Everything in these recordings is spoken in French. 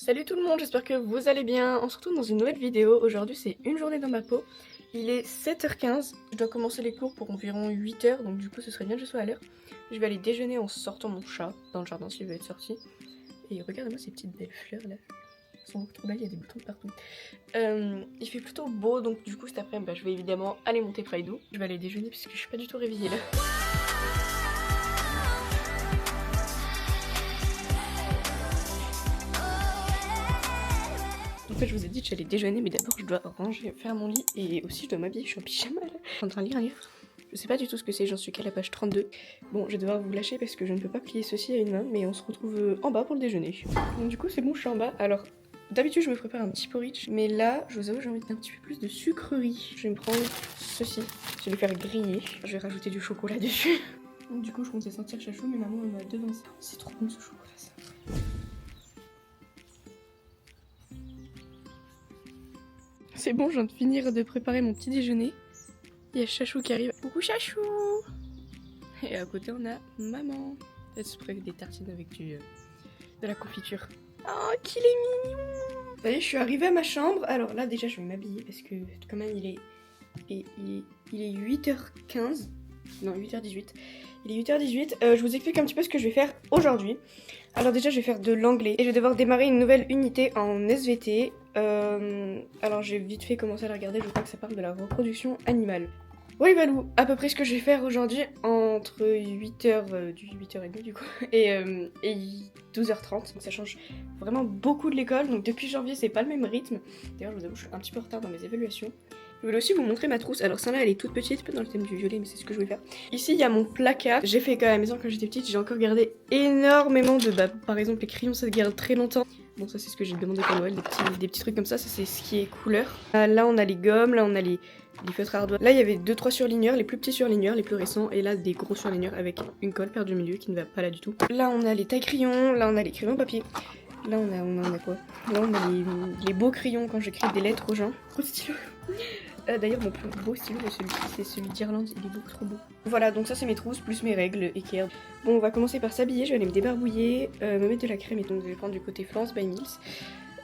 Salut tout le monde, j'espère que vous allez bien. On se retrouve dans une nouvelle vidéo. Aujourd'hui c'est une journée dans ma peau. Il est 7h15, je dois commencer les cours pour environ 8h, donc du coup ce serait bien que je sois à l'heure. Je vais aller déjeuner en sortant mon chat dans le jardin s'il veut être sorti. Et regardez-moi ces petites belles fleurs là. Elles sont trop belles, il y a des boutons partout. Il fait plutôt beau, donc du coup cet après-midi je vais évidemment aller monter Pride-Ou. Je vais aller déjeuner puisque je suis pas du tout réveillée là. En fait, je vous ai dit que j'allais déjeuner, mais d'abord je dois ranger, faire mon lit et aussi je dois m'habiller. Je suis en pyjama là. Je suis en train de lire un livre. Je sais pas du tout ce que c'est, j'en suis qu'à la page 32. Bon, je vais devoir vous lâcher parce que je ne peux pas plier ceci à une main, mais on se retrouve en bas pour le déjeuner. Donc, du coup, c'est bon, je suis en bas. Alors, d'habitude, je me prépare un petit porridge, mais là, je vous avoue, j'ai envie d'un petit peu plus de sucrerie. Je vais me prendre ceci. Je vais le faire griller. Je vais rajouter du chocolat dessus. Donc, du coup, je commence à sentir chachou, mais maman elle m'a devancé. C'est trop bon ce chocolat, ça. C'est bon, je viens de finir de préparer mon petit déjeuner. Il y a Chachou qui arrive. Coucou Chachou! Et à côté, on a maman. Elle se prépare des tartines avec de la confiture. Oh, qu'il est mignon! Vous voyez, je suis arrivée à ma chambre. Alors là, déjà, je vais m'habiller parce que quand même, il est 8h15. Non, 8h18. Il est 8h18. Je vous explique un petit peu ce que je vais faire aujourd'hui. Alors déjà, je vais faire de l'anglais et je vais devoir démarrer une nouvelle unité en SVT. Alors j'ai vite fait commencer à la regarder, je crois que ça parle de la reproduction animale. Oui, Valou, à peu près ce que je vais faire aujourd'hui entre 8h30 du coup et 12h30. Donc ça change vraiment beaucoup de l'école, donc depuis janvier c'est pas le même rythme. D'ailleurs je vous avoue je suis un petit peu en retard dans mes évaluations. Je voulais aussi vous montrer ma trousse. Alors celle-là elle est toute petite, pas dans le thème du violet, mais c'est ce que je voulais faire. Ici il y a mon placard. J'ai fait quand à la maison quand j'étais petite, j'ai encore gardé énormément de par exemple les crayons ça se garde très longtemps. Bon ça c'est ce que j'ai demandé pour Noël, des petits trucs comme ça c'est ce qui est couleur. Là on a les gommes, là on a les feutres ardoises. Là il y avait 2-3 surligneurs, les plus petits surligneurs, les plus récents, et là des gros surligneurs avec une colle perdue au milieu qui ne va pas là du tout. Là on a les tailles crayons, là on a les crayons papier. Là on a quoi? Là on a les beaux crayons quand j'écris des lettres aux gens. Trop stylo. D'ailleurs mon plus beau stylo c'est celui d'Irlande, il est beaucoup trop beau. Voilà donc ça c'est mes trousses plus mes règles Ikea. Bon on va commencer par s'habiller, je vais aller me débarbouiller, me mettre de la crème et donc je vais prendre du côté France by Mills.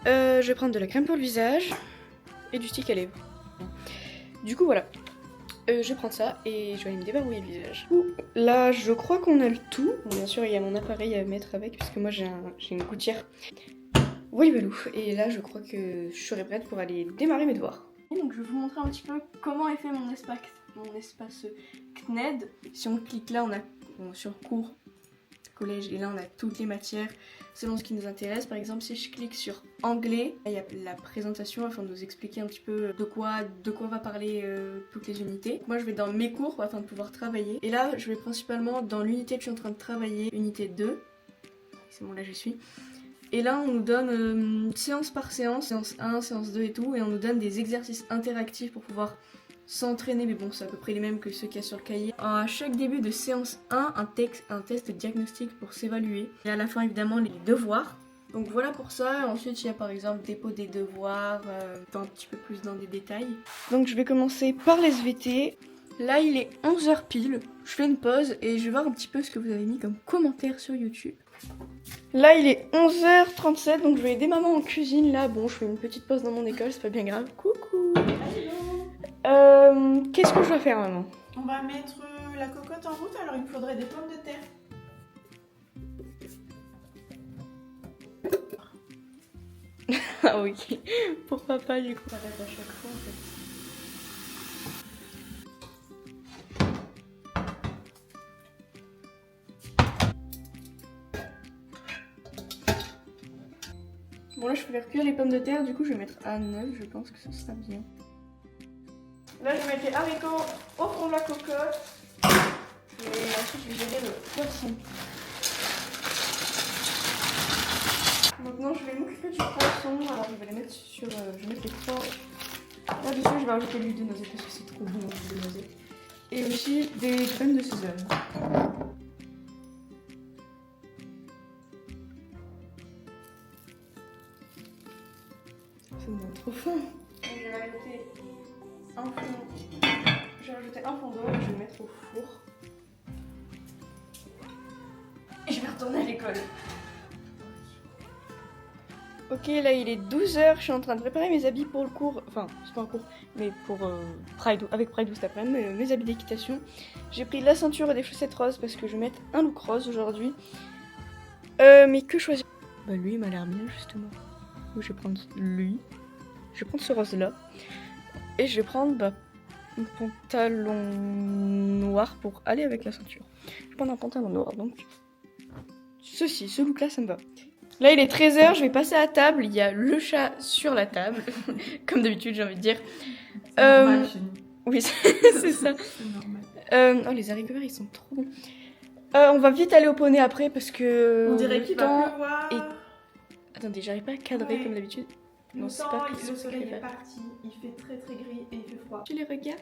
Je vais prendre de la crème pour le visage et du stick à lèvres. Du coup voilà, je vais prendre ça et je vais aller me débarbouiller le visage. Là je crois qu'on a le tout. Bon, bien sûr il y a mon appareil à mettre avec puisque moi j'ai une gouttière. Oui Valou, et là je crois que je serai prête pour aller démarrer mes devoirs. Donc je vais vous montrer un petit peu comment est fait mon espace CNED. Si on clique là on a sur cours, collège et là on a toutes les matières selon ce qui nous intéresse. Par exemple si je clique sur anglais, il y a la présentation afin de nous expliquer un petit peu de quoi va parler toutes les unités. Moi je vais dans mes cours afin de pouvoir travailler. Et là je vais principalement dans l'unité que je suis en train de travailler, unité 2. C'est bon là j'y suis. Et là on nous donne séance par séance, séance 1, séance 2 et tout, et on nous donne des exercices interactifs pour pouvoir s'entraîner, mais bon c'est à peu près les mêmes que ceux qu'il y a sur le cahier. À chaque début de séance 1, un test diagnostic pour s'évaluer, et à la fin évidemment les devoirs. Donc voilà pour ça, ensuite il y a par exemple dépôt des devoirs, un petit peu plus dans des détails. Donc je vais commencer par les SVT. Là il est 11h pile, je fais une pause et je vais voir un petit peu ce que vous avez mis comme commentaire sur YouTube. Là il est 11h37 donc je vais aider maman en cuisine là. Bon je fais une petite pause dans mon école, c'est pas bien grave. Coucou. Qu'est-ce que je dois faire maman? On va mettre la cocotte en route, alors il me faudrait des pommes de terre. Ah oui, pour papa du coup. Ça reste à chaque fois en fait. Bon là je peux faire cuire les pommes de terre, du coup je vais mettre à 9, je pense que ça sera bien. Là je vais mettre les haricots au fond de la cocotte. Et ensuite je vais gérer le poisson. Maintenant je vais m'occuper du poisson, alors je vais les mettre sur... je vais mettre les trois... Là-dessus je vais rajouter l'huile de noisette parce que c'est trop bon l'huile de noisette. Et aussi des graines de sésame. Ça me donne trop faim. Je vais rajouter un fond. Je vais rajouter un fond d'eau et je vais le mettre au four. Et je vais retourner à l'école. Ok, là il est 12h, je suis en train de préparer mes habits pour le cours, enfin c'est pas un cours, mais pour Pride, avec Pride cet après-midi, mes habits d'équitation. J'ai pris la ceinture et des chaussettes roses parce que je vais mettre un look rose aujourd'hui. Mais que choisir? Bah lui il m'a l'air bien justement. Donc, je vais prendre lui, je vais prendre ce rose là, et je vais prendre un pantalon noir pour aller avec la ceinture. Je vais prendre un pantalon noir donc. Ce look là ça me va. Là il est 13h, je vais passer à la table, il y a le chat sur la table, comme d'habitude j'ai envie de dire. C'est normal chez nous. Oui c'est ça. C'est normal. Oh les haricots verts ils sont trop bons. On va vite aller au poney après parce que... On dirait le qu'il temps va pleuvoir. est- Attendez, j'arrive pas à cadrer Ouais. comme d'habitude. Le Non, c'est temps, pas le pris sur ce soleil qu'il est fait. parti. Il fait très très gris et il fait froid. Tu les regardes?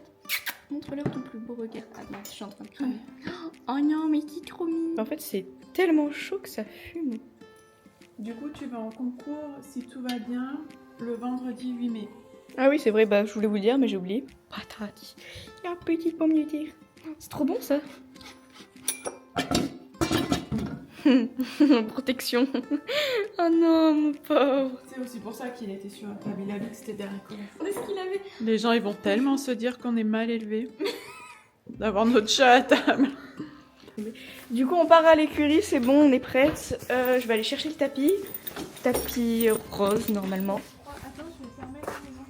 Montre-leur ton plus beau regard. Ah non, je suis en train de cramer. Oh non, mais c'est trop mignon. En fait, c'est tellement chaud que ça fume. Du coup, tu vas en concours, si tout va bien, le vendredi 8 mai. Ah oui, c'est vrai, bah je voulais vous le dire, mais j'ai oublié. Patate. Il y a un petit pomme de terre. C'est trop bon ça. Protection. Oh non, mon pauvre. C'est aussi pour ça qu'il était sur la table. Il a vu que c'était des haricots verts. Qu'est-ce qu'il avait? Les gens, ils vont tellement se dire qu'on est mal élevés d'avoir notre chat à table. Du coup, on part à l'écurie, c'est bon, on est prête. Je vais aller chercher le tapis. Tapis rose, normalement. Attends, je vais fermer la maison.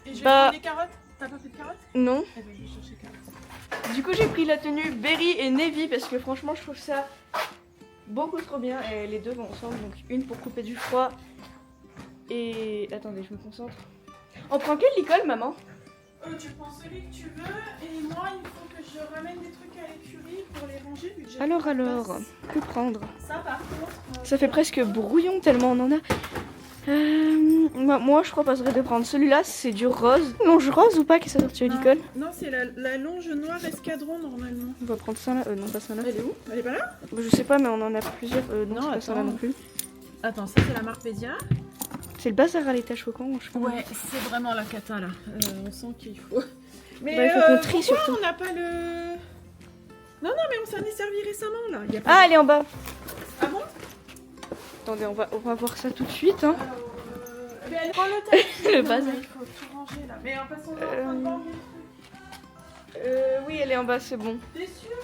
Et je vais Bah- prendre des carottes. T'as pas fait de carottes? Non. Eh ben, je vais chercher carottes. Du coup, j'ai pris la tenue Berry et Navy parce que franchement, je trouve ça beaucoup trop bien. Et les deux vont ensemble, donc une pour couper du froid. Et attendez, je me concentre. On prend quelle licole, maman? Tu prends celui que tu veux et moi, il faut que je ramène des trucs à l'écurie pour les ranger. Vu que j'ai Alors, pas de place. que prendre? Ça, par contre. Ça fait presque brouillon tellement on en a. Moi, je proposerais de prendre celui-là, c'est du rose. Longe rose ou pas qui s'est sorti à l'école? Non, c'est la longe noire escadron normalement. On va prendre ça là. Non, pas ça là. Elle est où? Elle est pas là? Je sais pas, mais on en a plusieurs. Non, Non, c'est pas ça là attends. non plus. Attends, ça c'est la marque Pédia. C'est le bazar à l'étage choquant, je crois. Ouais, c'est vraiment la cata là. On sent qu'il faut. Mais Bah, il faut qu'on trie, pourquoi surtout. on n'a pas le. Non, mais on s'en est servi récemment là. Y a pas Ah, elle est en bas. Ah bon? Attendez, on va voir ça tout de suite. Hein. Mais prends le tapis. Le Non, bazar. mais il faut tout ranger là. Mais en passant, on est en train de vendre les trucs. Oui, elle est en bas, c'est bon. T'es sûr?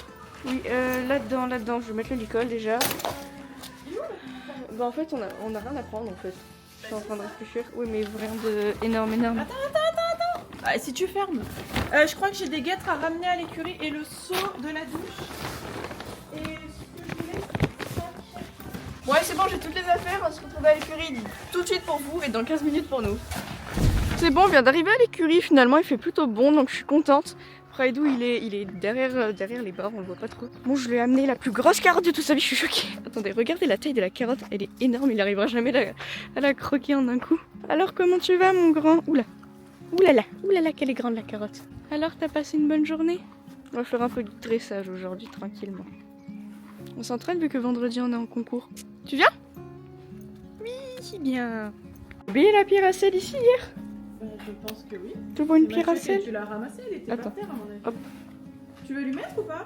Oui, là-dedans, je vais mettre le licol déjà. Il est où là? Bah, en fait, on a rien à prendre en fait. Je suis en train de réfléchir. Oui, mais rien de énorme. Ah, si tu fermes. Je crois que j'ai des guêtres à ramener à l'écurie et le seau de la douche. Et ce que je voulais, c'est ça. Ouais, c'est bon, j'ai toutes les affaires. On va se retrouver à l'écurie tout de suite pour vous et dans 15 minutes pour nous. C'est bon, on vient d'arriver à l'écurie. Finalement, il fait plutôt bon, donc je suis contente. Praidou, il est derrière les barres, on le voit pas trop. Bon, je lui ai amené la plus grosse carotte de toute sa vie, je suis choquée. Attendez, regardez la taille de la carotte, elle est énorme, il arrivera jamais à la croquer en un coup. Alors, comment tu vas, mon grand? Oulala, qu'elle est grande la carotte. Alors, t'as passé une bonne journée? On va faire un peu de dressage aujourd'hui, tranquillement. On s'entraîne vu que vendredi on est en concours. Tu viens? Oui, bien. Oublié la pierre à sel ici hier? Je pense que oui. Tu vois une C'est pierre à Mathieu qui- sel? Tu l'as ramassée, elle était Attends. par terre à mon avis. Hop. Tu veux lui mettre ou pas?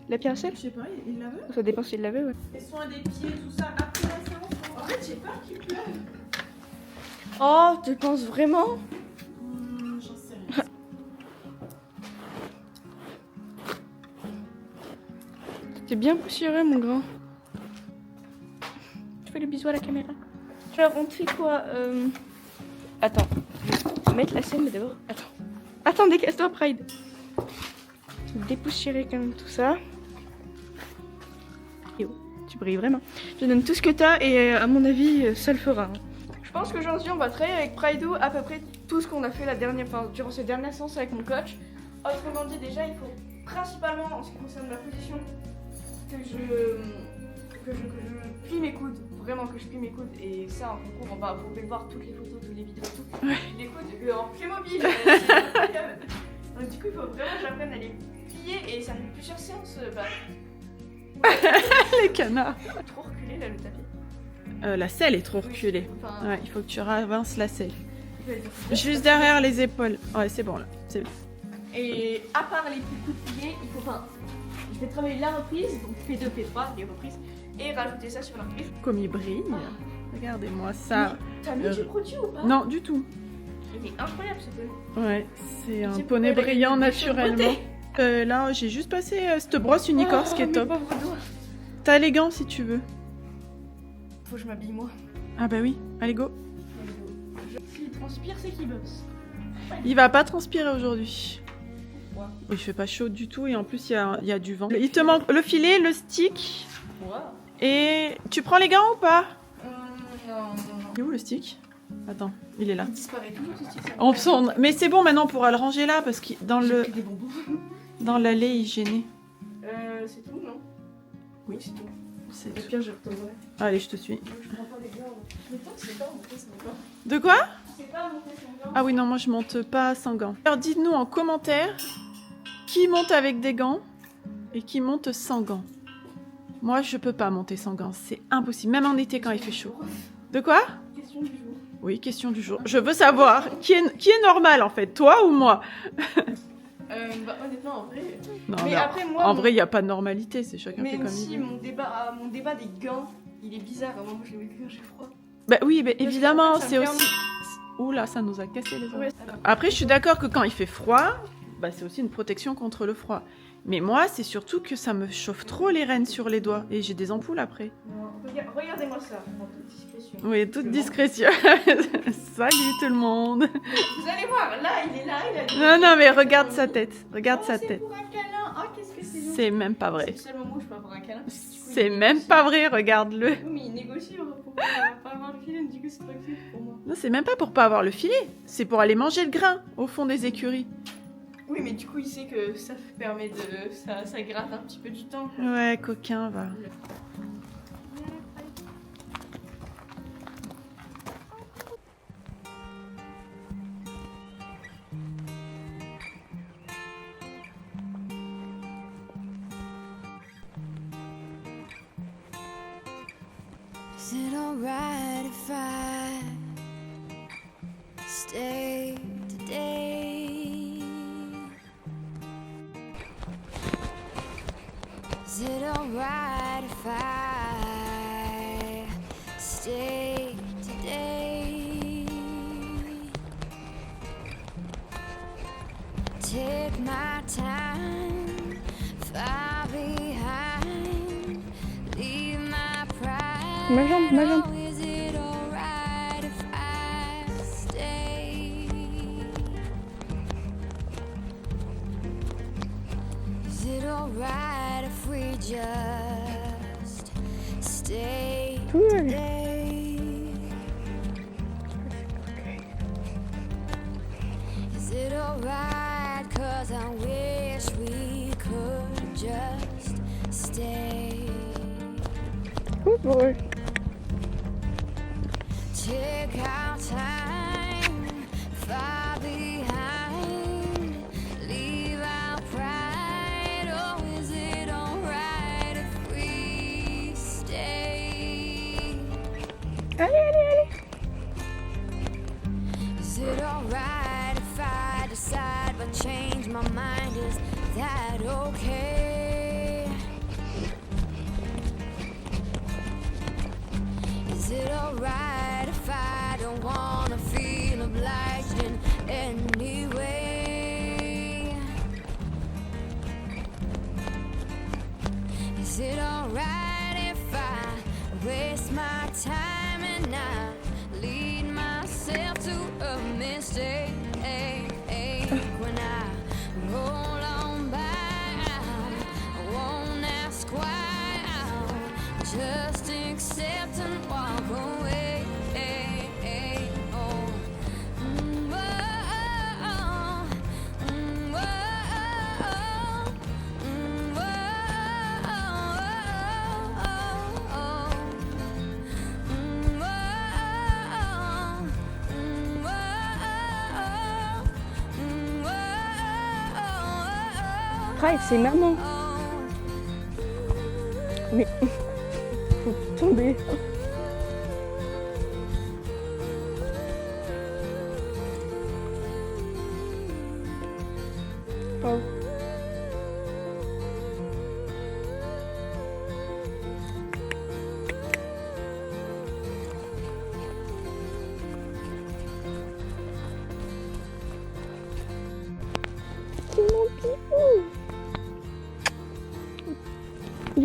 La pierre à sel? Je sais pas, il la veut. Ça dépend s'il l'avait, ouais. Les soins des pieds, tout ça, après la séance. En fait, j'ai peur qu'il pleuve. Oh, tu penses vraiment? J'en sais rien. T'es bien poussiéreux, mon grand. Tu fais le bisou à la caméra. Alors, on te fait quoi? Attends. Je vais mettre la scène, mais d'abord. Attends, décasse-toi, Pride. Dépoussiérer quand même tout ça. Et oh, tu brilles vraiment. Je donne tout ce que t'as et à mon avis, ça le fera. Hein. Je pense qu'aujourd'hui, on va travailler avec Praidou à peu près tout ce qu'on a fait durant ces dernières séances avec mon coach. Autrement dit, déjà, il faut principalement, en ce qui concerne ma position, que je plie mes coudes, vraiment que je plie mes coudes, et ça en concours, vous pouvez voir toutes les photos, toutes les vidéos, tout. Les coudes en Playmobil, c'est incroyable. Donc du coup il faut vraiment que j'apprenne à les plier, et ça fait plusieurs séances, Les canards. trop reculé là le tapis. La selle est trop Oui, reculée. enfin, Ouais, il faut que tu avances la selle. ouais, Juste derrière les épaules. Ouais, c'est bon là. C'est bon. Et à part les coups de pied, il faut pas. Je vais travailler la reprise, donc P2, P3, les reprises, et rajouter ça sur la reprise. Comme il brille. Regardez-moi ça. T'as mis du produit ou pas? Non, du tout. Il est incroyable ce poney. Ouais, c'est un C'est poney pourquoi il a brillant une question de naturellement. beauté. Là, j'ai juste passé cette brosse Unicorse qui est mes top. pauvres doigts. T'as les gants si tu veux. Faut que je m'habille moi. Ah bah oui, allez go. S'il transpire, c'est qu'il bosse. Il va pas transpirer aujourd'hui. Pourquoi? Il fait pas chaud du tout et en plus il y a du vent. Il te manque le filet, le stick et... Tu prends les gants ou pas? Non. Il est où le stick? Attends, il est là. Il disparaît toujours ce stick. Mais c'est bon maintenant on pourra le ranger là parce que dans J'ai pris des bonbons. dans l'allée il gênait. C'est tout, non? Oui. c'est tout. C'est Au pire, je retournerai. Allez, je te suis. Je prends pas les gants. Mais toi, c'est pas monter sans gants. De quoi? C'est pas monter sans gants. Ah oui, non, moi je monte pas sans gants. Alors dites-nous en commentaire qui monte avec des gants et qui monte sans gants. Moi je peux pas monter sans gants, c'est impossible, même en été quand il fait chaud. De quoi? Question du jour. Oui, question du jour. Je veux savoir qui est normal en fait, toi ou moi? Honnêtement, en vrai. Non, Mais mais après, moi. en vrai, il n'y a pas de normalité, c'est chacun fait Même comme si il veut. mon débat des gants, il est bizarre. Moi, je les mets que quand j'ai froid. Bah oui, mais évidemment, ça me c'est permet- aussi... Oula, ça nous a cassé les oreilles. Ouais. Après, je suis d'accord que quand il fait froid, bah, c'est aussi une protection contre le froid. Mais moi, c'est surtout que ça me chauffe trop les rênes sur les doigts. Et j'ai des ampoules après. Non, regardez-moi ça, en toute discrétion. Oui, toute Le discrétion. Salut tout le monde. Vous allez voir, là, il est là, il a des... Non, mais regarde sa tête. Regarde sa C'est tête. pour un câlin. Ah, qu'est-ce que c'est long. C'est même pas vrai. C'est le seul moment où je peux avoir un câlin. parce que du coup, C'est il même négocie. pas vrai, regarde-le. Oui, mais il négocie pour pas avoir le filet, du coup, c'est pas cool pour moi. Non, c'est même pas pour pas avoir le filet. C'est pour aller manger le grain au fond des écuries. Oui, mais du coup, il sait que ça permet de... Ça gratte un petit peu du temps. Ouais, coquin, va. Is it alright if I stay today? Is it alright if I stay today? Take my time, far behind, leave my pride. Ma jambe, ma jambe. Oh, is it alright if I stay? Is it alright if we just stay Cool. today? Is it alright? 'Cause I wish we could just stay. Good boy. Take our time, far behind, leave our pride. Oh, is it alright if we stay? Allez, allez, allez. Is it alright if I decide but change my mind? Is that okay? Is it alright if I don't wanna feel obliged in any way? Is it alright if I waste my time and I lead myself to a mistake? When I roll on by, I won't ask why, I'll just accept and walk away. Oh. Whoa, whoa, Travaille, c'est maman. Mais faut tomber. Oh.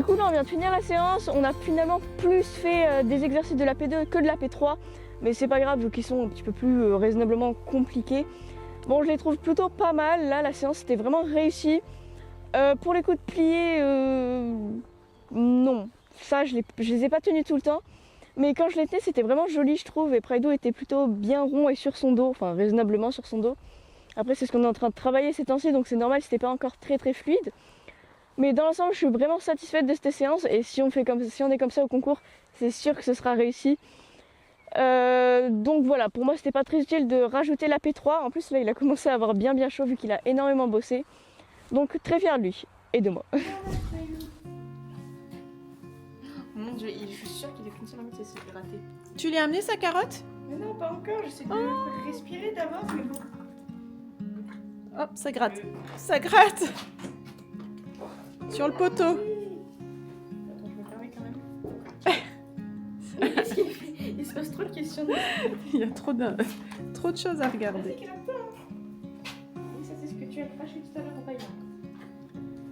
du coup là on vient de finir la séance, on a finalement plus fait des exercices de la P2 que de la P3, mais c'est pas grave vu qu'ils sont un petit peu plus raisonnablement compliqués. Bon, je les trouve plutôt pas mal, là la séance était vraiment réussie. Pour les coups de plié, non, ça je les ai pas tenus tout le temps, mais quand je les tenais c'était vraiment joli je trouve, et Praido était plutôt bien rond et sur son dos, enfin raisonnablement sur son dos. Après c'est ce qu'on est en train de travailler ces temps-ci, donc c'est normal, c'était pas encore très fluide. Mais dans l'ensemble, je suis vraiment satisfaite de cette séance, et si on est comme ça au concours, c'est sûr que ce sera réussi. Donc voilà, pour moi c'était pas très utile de rajouter la P3. En plus là il a commencé à avoir bien chaud vu qu'il a énormément bossé. Donc très fière de lui et de moi. Mon dieu, je suis sûre qu'il est foncé la moitié, c'est raté. Tu lui as amené sa carotte? Mais non, pas encore, j'essaie de respirer d'abord, mais bon. Hop, ça gratte. Ça gratte sur le poteau. Attends, je vais fermer quand même. Qu'est-ce qu'il fait? Il se pose trop de questions. Il y a trop de choses à regarder. Oui, ça c'est ce que tu as craché tout à l'heure en paille. Bon,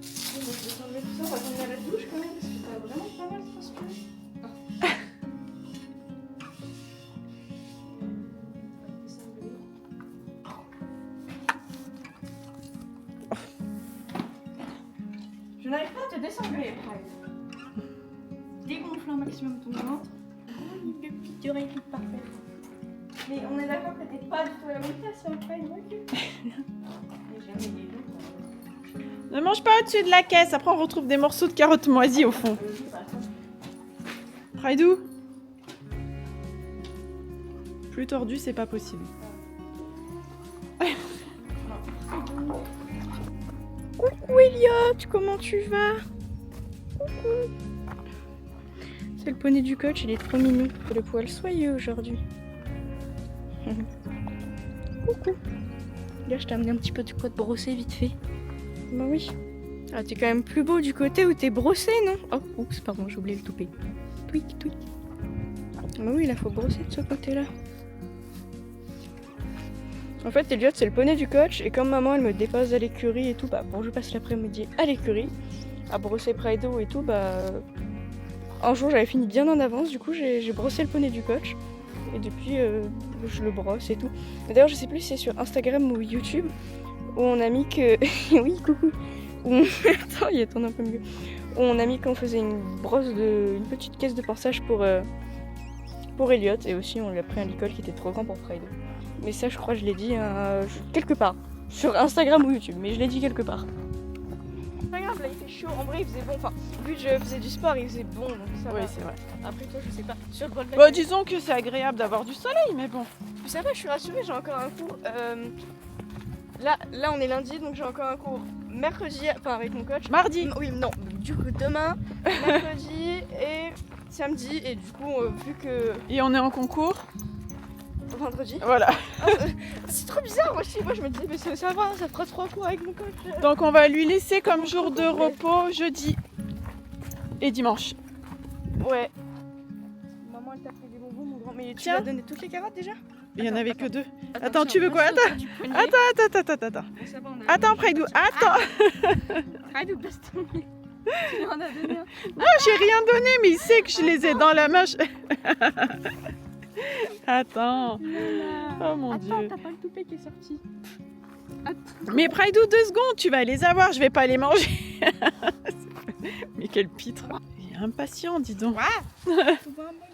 je vais enlever tout ça, on va t'emmener à la douche quand même, parce que t'as vraiment pas mal transpiré. Je n'arrive pas à te désengler, Pride. Dégonfle un maximum ton ventre. Une petite oreille toute parfaite. Mais on est d'accord que t'es pas du tout à la bonne place, hein, Pride, recule. Jamais des loups. Ne mange pas au-dessus de la caisse, après on retrouve des morceaux de carottes moisies au fond. Praidou, plus tordu, c'est pas possible. Coucou Elliot, comment tu vas? Coucou. C'est le poney du coach, il est trop mignon. Il a le poil soyeux aujourd'hui. Coucou. Là, je t'ai amené un petit peu de quoi te brosser vite fait. Bah oui. Ah, t'es quand même plus beau du côté où t'es brossé, non? Oh, oups, pardon, j'ai oublié le toupet. Tweak. Bah oui, là, faut brosser de ce côté-là. En fait, Elliot, c'est le poney du coach, et comme maman, elle me dépose à l'écurie et tout, bah bon, je passe l'après-midi à l'écurie, à brosser Praido et tout, bah... Un jour, j'avais fini bien en avance, du coup, j'ai brossé le poney du coach, et depuis, je le brosse et tout. D'ailleurs, je sais plus si c'est sur Instagram ou YouTube, où on a mis que... oui, coucou. Attends, il tourne un peu mieux. Où on a mis qu'on faisait une petite caisse de pansage pour Elliot, et aussi on lui a pris un licol qui était trop grand pour Praido. Mais ça, je crois, je l'ai dit quelque part. Sur Instagram ou YouTube, mais je l'ai dit quelque part. Pas grave, là il fait chaud. En vrai, il faisait bon. Enfin, vu que je faisais du sport, il faisait bon, donc ça va. Oui, c'est vrai. Après, toi, je sais pas. Sur le bol de la Bon, disons que c'est agréable d'avoir du soleil, mais bon. ça va, je suis rassurée, j'ai encore un cours. Là, on est lundi, donc j'ai encore un cours mercredi, enfin avec mon coach. Mardi. Oui, non, du coup, demain, mercredi et samedi. Et du coup, vu que. Et on est en concours. Vendredi. Voilà. C'est trop bizarre aussi. Moi, je me disais, mais ça va, ça fera 3 cours avec mon coach. Donc on va lui laisser comme jour de repos jeudi et dimanche. Ouais. Maman, elle t'a pris des bonbons, mon grand. Mais tu Tiens. lui as donné toutes les carottes déjà? Il y en avait que 2. Attends, tiens, tu veux quoi? on saute du poignet. Attends. Bon, ça va, on a- Attends, Praidou, attends. Praido, baisse ton nez. Tu lui en as donné un. Non, j'ai rien donné, mais il sait que je les ai dans la main. Attends. Oh mon Attends, dieu. t'as pas le toupet qui est sorti. Mais Praidou, 2 secondes, tu vas les avoir, je vais pas les manger. Mais quel pitre. Il est impatient, dis donc. Faut voir un bonbon.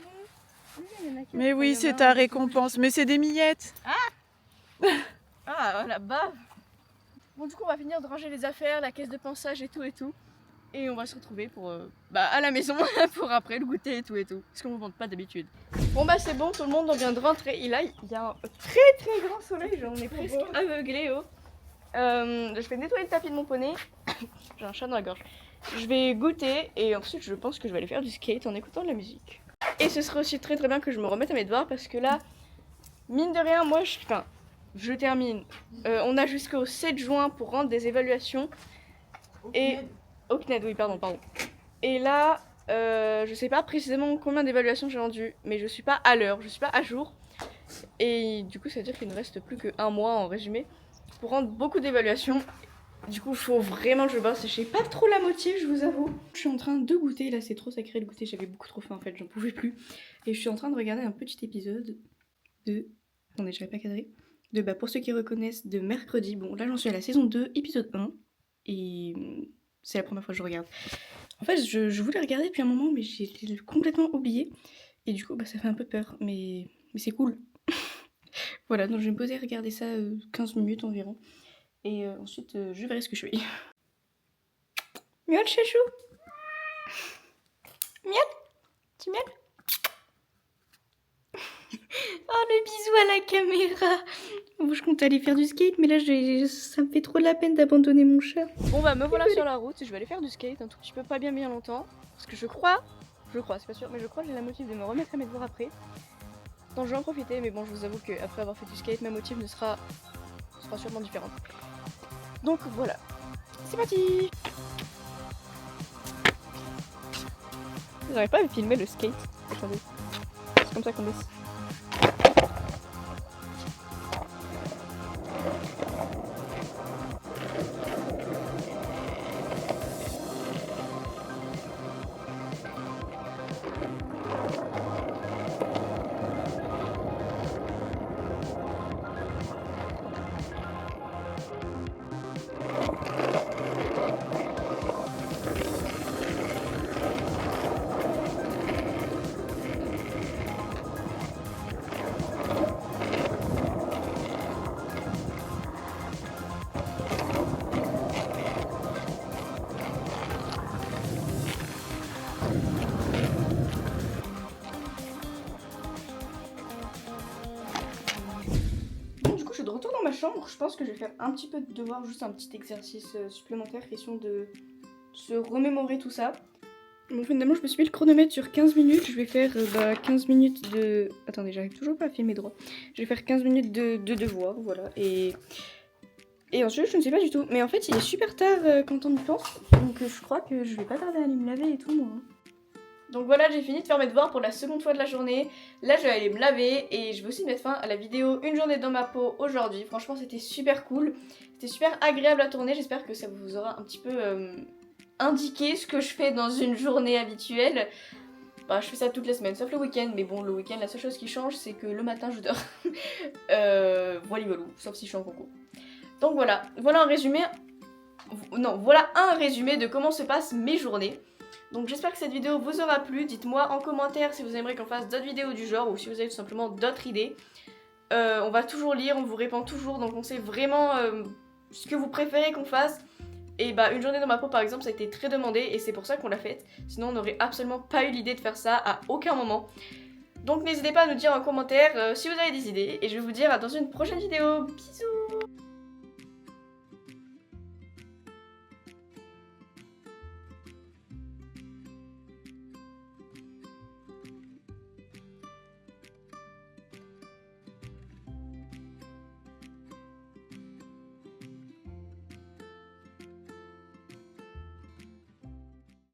Oui, il y en a qui- Mais oui, il y en c'est a ta un. récompense. Mais c'est des miettes. Ah, la bave. Bon, du coup, on va finir de ranger les affaires, la caisse de pansage et tout. Et on va se retrouver pour à la maison pour après le goûter et tout. Parce qu'on ne vend pas d'habitude. Bon bah c'est bon, tout le monde, on vient de rentrer. Il y a un très grand soleil, j'en ai presque aveuglé. Je vais nettoyer le tapis de mon poney. J'ai un chat dans la gorge. Je vais goûter et ensuite je pense que je vais aller faire du skate en écoutant de la musique. Et ce serait aussi très bien que je me remette à mes devoirs parce que là, mine de rien, moi je termine. On a jusqu'au 7 juin pour rendre des évaluations. Au CNED, oui, pardon. Et là, je sais pas précisément combien d'évaluations j'ai rendues, mais je suis pas à l'heure, je suis pas à jour. Et du coup, ça veut dire qu'il ne reste plus que 1 mois en résumé pour rendre beaucoup d'évaluations. Du coup, il faut vraiment que je bosse. Je sais pas trop la motive, je vous avoue. Je suis en train de goûter. Là, c'est trop sacré le goûter. J'avais beaucoup trop faim en fait, j'en pouvais plus. Et je suis en train de regarder un petit épisode de. Attendez, j'arrive pas à cadrer. De pour ceux qui reconnaissent, de mercredi. Bon, là, j'en suis à la saison 2, épisode 1. Et c'est la première fois que je regarde. En fait, je voulais regarder depuis un moment, mais j'ai complètement oublié. Et du coup, bah, ça fait un peu peur. Mais c'est cool. Voilà, donc je vais me poser à regarder ça 15 minutes environ. Et ensuite, je verrai ce que je fais. Miaule, chachou. Miaule. Tu miaules. Oh, le bisou à la caméra. Bon, je compte aller faire du skate, mais là, ça me fait trop de la peine d'abandonner mon chat. Bon, bah, me voilà sur la route. Je vais aller faire du skate un tout petit peu, pas bien longtemps. Parce que je crois, c'est pas sûr, mais je crois que j'ai la motive de me remettre à mes devoirs après. Donc, je vais en profiter, mais bon, je vous avoue qu'après avoir fait du skate, ma motive sera sûrement différente. Donc, voilà. C'est parti. J'arrive pas à filmer le skate. Attendez. C'est comme ça qu'on laisse. De retour dans ma chambre, je pense que je vais faire un petit peu de devoir, juste un petit exercice supplémentaire, question de se remémorer tout ça. Bon, finalement, je me suis mis le chronomètre sur 15 minutes, je vais faire 15 minutes de... Attendez, j'arrive toujours pas à filmer droit. Je vais faire 15 minutes de devoir, voilà, et ensuite, je ne sais pas du tout. Mais en fait, il est super tard quand on y pense, donc je crois que je vais pas tarder à aller me laver et tout, moi. Donc voilà, j'ai fini de faire mes devoirs pour la seconde fois de la journée. Là, je vais aller me laver et je vais aussi mettre fin à la vidéo Une journée dans ma peau aujourd'hui. Franchement, c'était super cool. C'était super agréable à tourner. J'espère que ça vous aura un petit peu indiqué ce que je fais dans une journée habituelle. Bah, je fais ça toutes les semaines, sauf le week-end. Mais bon, le week-end, la seule chose qui change, c'est que le matin, je dors. Voilà, sauf si je suis en concours. Donc voilà, voilà un résumé. Non, voilà un résumé de comment se passent mes journées. Donc j'espère que cette vidéo vous aura plu, dites-moi en commentaire si vous aimeriez qu'on fasse d'autres vidéos du genre ou si vous avez tout simplement d'autres idées. On va toujours lire, on vous répond toujours, donc on sait vraiment ce que vous préférez qu'on fasse. Et bah Une journée dans ma peau par exemple, ça a été très demandé et c'est pour ça qu'on l'a faite. Sinon on n'aurait absolument pas eu l'idée de faire ça à aucun moment. Donc n'hésitez pas à nous dire en commentaire si vous avez des idées et je vais vous dire à dans une prochaine vidéo. Bisous.